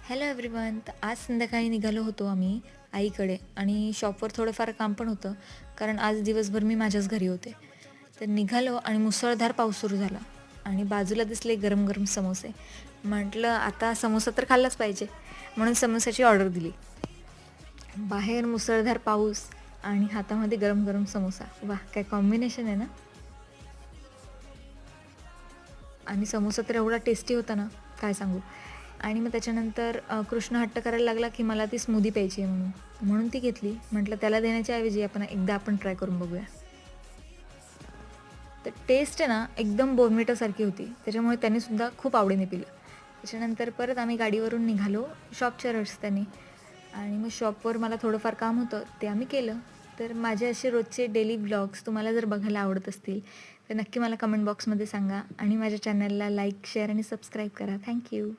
Hello everyone. तर आज संध्याकाळी निघालो होतो आम्ही आईकडे आणि शॉपवर थोडंफार काम पण होतं, कारण आज दिवसभर मी माझ्याच घरी होते. तर निघालो आणि मुसळधार पाऊस सुरू झाला आणि बाजूला दिसले गरम गरम समोसे. म्हटलं आता समोसा तर खाल्लाच पाहिजे, म्हणून समोसाची ऑर्डर दिली. बाहेर मुसळधार पाऊस आणि हातामध्ये गरम गरम समोसा. वाह, काय कॉम्बिनेशन आहे ना. आणि समोसा तर एवढा टेस्टी होता ना, काय सांगू. आणि मग त्याच्यानंतर कृष्ण हट्ट करायला लागला की मला ती स्मूदी प्यायची आहे म्हणून. म्हणून ती घेतली. म्हटलं त्याला देण्याच्या ऐवजी एकदा आपण ट्राय करून बघूया. तर टेस्ट आहे ना एकदम बोर्नव्हिटासारखी होती. त्याच्यामुळे त्यानेसुद्धा खूप आवडीने पिलं. त्याच्यानंतर परत आम्ही गाडीवरून निघालो शॉपच्या रस्त्याने आणि मग शॉपवर मला थोडंफार काम होतं, ते आम्ही केलं. तर माझे असे रोजचे डेली व्लॉग्स तुम्हाला जर बघायला आवडत असतील, तर नक्की मला कमेंट बॉक्समध्ये सांगा आणि माझ्या चॅनलला लाईक, शेअर आणि सबस्क्राईब करा. थँक्यू.